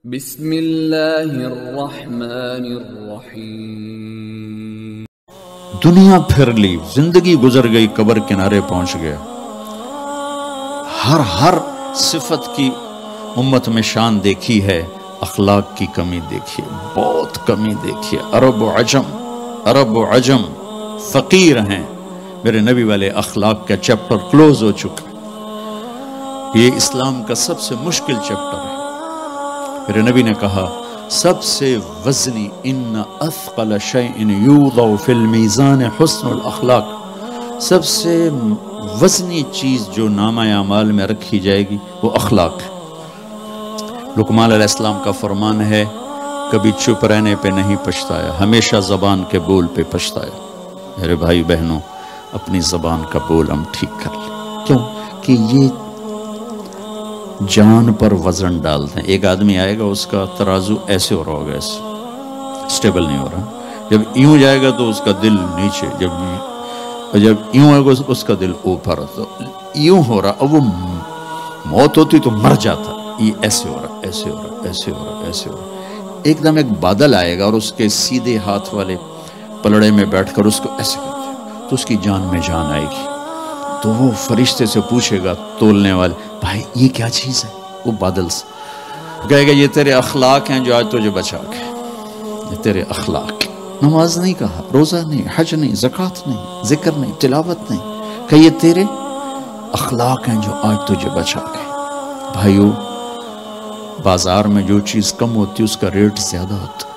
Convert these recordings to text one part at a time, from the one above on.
بسم اللہ الرحمن الرحیم۔ دنیا پھر لی، زندگی گزر گئی، قبر کنارے پہنچ گیا۔ ہر صفت کی امت میں شان دیکھی ہے، اخلاق کی کمی دیکھی ہے، بہت کمی دیکھی ہے۔ عرب و عجم فقیر ہیں، میرے نبی والے اخلاق کا چیپٹر کلوز ہو چکا۔ یہ اسلام کا سب سے مشکل چیپٹر ہے۔ میرے نبی نے کہا سب سے وزنی ان اثقل شیء یوضع فی المیزان حسن الاخلاق، سب سے وزنی چیز جو نامہ اعمال میں رکھی جائے گی وہ اخلاق ہے۔ لقمان علیہ السلام کا فرمان ہے کبھی چپ رہنے پہ نہیں پچھتایا، ہمیشہ زبان کے بول پہ پچھتایا۔ میرے بھائی بہنوں، اپنی زبان کا بول ہم ٹھیک کر لیں، کیوں کہ یہ جان پر وزن ڈالتے ہیں۔ ایک آدمی آئے گا، اس کا ترازو ایسے ہو رہا ہوگا، ایسے سٹیبل نہیں ہو رہا۔ جب یوں جائے گا تو اس کا دل نیچے، جب یوں آئے گا اس کا دل اوپر، تو یوں ہو رہا۔ اب وہ موت ہوتی تو مر جاتا، یہ ایسے ہو رہا، ایسے ہو رہا، ایسے ہو رہا، ایسے ہو رہا۔ ایک دم ایک بادل آئے گا اور اس کے سیدھے ہاتھ والے پلڑے میں بیٹھ کر اس کو ایسے کرتے ہیں تو اس کی جان میں جان آئے گی۔ تو وہ فرشتے سے پوچھے گا تولنے والے، بھائی یہ کیا چیز ہے؟ وہ بادل سے کہے گا یہ تیرے اخلاق ہیں جو آج تجھے بچا کے، یہ تیرے اخلاق ہیں۔ نماز نہیں کہا، روزہ نہیں، حج نہیں، زکوٰۃ نہیں، ذکر نہیں، تلاوت نہیں، کہ یہ تیرے اخلاق ہیں جو آج تجھے بچا کے۔ بھائیو، بازار میں جو چیز کم ہوتی ہے اس کا ریٹ زیادہ ہوتا ہے،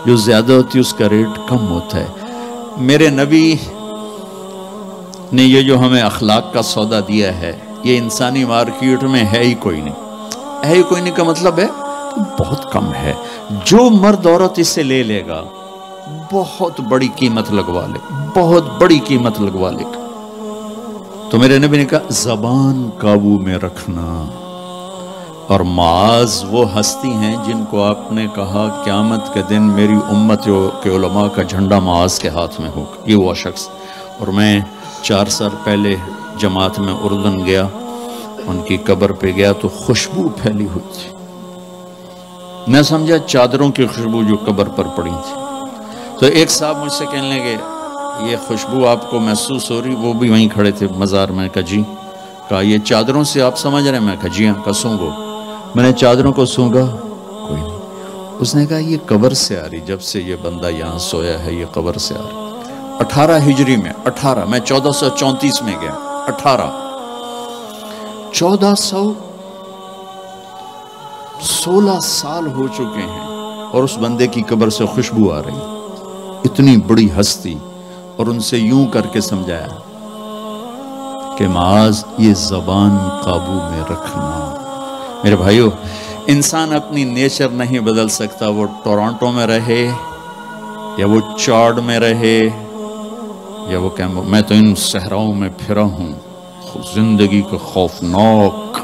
جو زیادہ ہوتی ہے اس کا ریٹ کم ہوتا ہے۔ میرے نبی نے یہ جو ہمیں اخلاق کا سودا دیا ہے، یہ انسانی مارکیٹ میں ہے ہی کوئی نہیں۔ ہے ہی کوئی نہیں کا مطلب ہے بہت کم ہے۔ جو مرد عورت اسے لے لے گا بہت بڑی قیمت لگوا لے، بہت بڑی قیمت لگوا لے گا۔ تو میرے نبی نے کہا زبان قابو میں رکھنا۔ اور معاذ وہ ہستی ہیں جن کو آپ نے کہا قیامت کے دن میری امت کے علماء کا جھنڈا معاذ کے ہاتھ میں ہوگا، یہ وہ شخص۔ اور میں 4 سال پہلے جماعت میں اردن گیا، ان کی قبر پہ گیا تو خوشبو پھیلی ہوئی تھی۔ میں سمجھا چادروں کی خوشبو جو قبر پر پڑی تھی۔ تو ایک صاحب مجھ سے کہنے لگے یہ خوشبو آپ کو محسوس ہو رہی؟ وہ بھی وہیں کھڑے تھے مزار میں۔ کہا جی۔ کہا یہ چادروں سے آپ سمجھ رہے ہیں؟ میں کہا جی ہاں۔ کہا سونگو۔ میں نے چادروں کو سونگا، کوئی نہیں۔ اس نے کہا یہ قبر سے آ رہی، جب سے یہ بندہ یہاں سویا ہے یہ قبر سے آ رہی۔ 18 ہجری میں، 18 میں 1434 میں گیا، 1416 سال ہو چکے ہیں اور اس بندے کی قبر سے خوشبو آ رہی، اتنی بڑی ہستی۔ اور ان سے یوں کر کے سمجھایا کہ معاذ یہ زبان قابو میں رکھنا۔ میرے بھائیو، انسان اپنی نیچر نہیں بدل سکتا، وہ ٹورانٹو میں رہے یا وہ چاڈ میں رہے یا وہ میں تو ان صحراؤں میں پھرا ہوں، زندگی کا خوفناک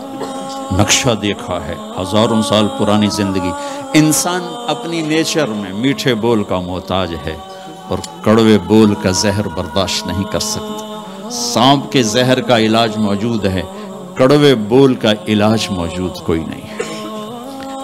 نقشہ دیکھا ہے، ہزاروں سال پرانی زندگی۔ انسان اپنی نیچر میں میٹھے بول کا محتاج ہے اور کڑوے بول کا زہر برداشت نہیں کر سکتا۔ سانپ کے زہر کا علاج موجود ہے، کڑوے بول کا علاج موجود کوئی نہیں ہے۔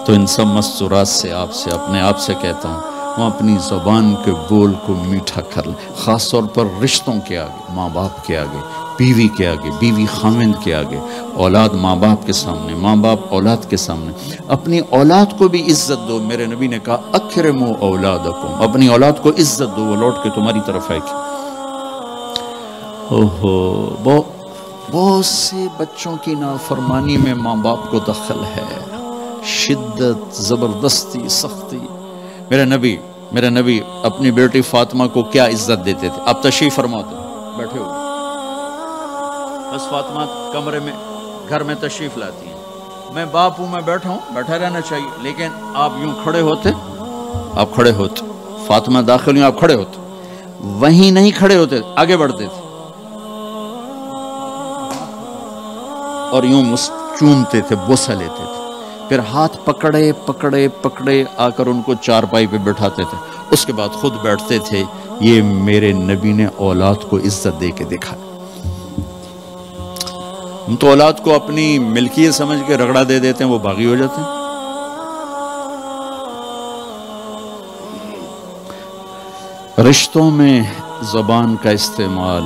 تو ان سب مستورات سے اپنے آپ سے کہتا ہوں، وہ اپنی زبان کے بول کو میٹھا کر لیں، خاص طور پر رشتوں کے آگے، ماں باپ کے آگے، بیوی کے آگے، بیوی خاوند کے آگے، اولاد ماں باپ کے سامنے، ماں باپ اولاد کے سامنے۔ اپنی اولاد کو بھی عزت دو۔ میرے نبی نے کہا اکرموا اولادکم، اپنی اولاد کو عزت دو، وہ لوٹ کے تمہاری طرف آئے گی۔ بہت سے بچوں کی نافرمانی میں ماں باپ کو دخل ہے، شدت، زبردستی، سختی۔ میرے نبی اپنی بیٹی فاطمہ کو کیا عزت دیتے تھے؟ آپ تشریف فرما دو، بیٹھے ہو، بس فاطمہ کمرے میں گھر میں تشریف لاتی ہیں، میں باپ ہوں، میں بیٹھا ہوں، بیٹھا رہنا چاہیے، لیکن آپ یوں کھڑے ہوتے، فاطمہ داخل ہوئی، آپ کھڑے ہوتے، وہیں نہیں کھڑے ہوتے، آگے بڑھتے تھے اور یوں چومتے تھے، بوسہ لیتے تھے، پھر ہاتھ پکڑے آ کر ان کو چارپائی پہ بٹھاتے تھے، اس کے بعد خود بیٹھتے تھے۔ یہ میرے نبی نے اولاد کو عزت دے کے دیکھا۔ ہم تو اولاد کو اپنی ملکیت سمجھ کے رگڑا دے دیتے ہیں، وہ باغی ہو جاتے ہیں۔ رشتوں میں زبان کا استعمال،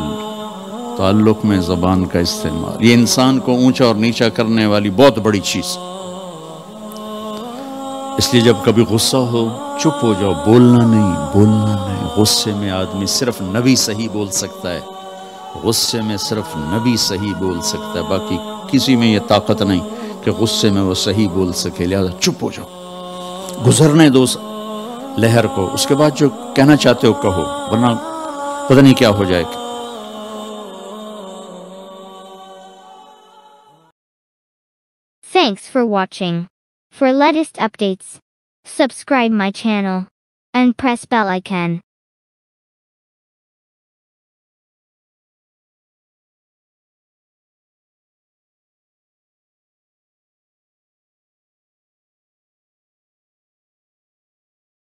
تعلق میں زبان کا استعمال، یہ انسان کو اونچا اور نیچا کرنے والی بہت بڑی چیز. اس لیے جب کبھی غصہ ہو چپ ہو جاؤ، بولنا نہیں. غصے میں آدمی صرف نبی صحیح بول سکتا ہے، غصے میں صرف نبی صحیح بول سکتا ہے، باقی کسی میں یہ طاقت نہیں کہ غصے میں وہ صحیح بول سکے. لہذا چپ ہو جاؤ، گزرنے دو لہر کو، اس کے بعد جو کہنا چاہتے ہو کہو، ورنہ پتہ نہیں کیا ہو جائے گا. Thanks for watching. For latest updates, subscribe my channel and press bell icon.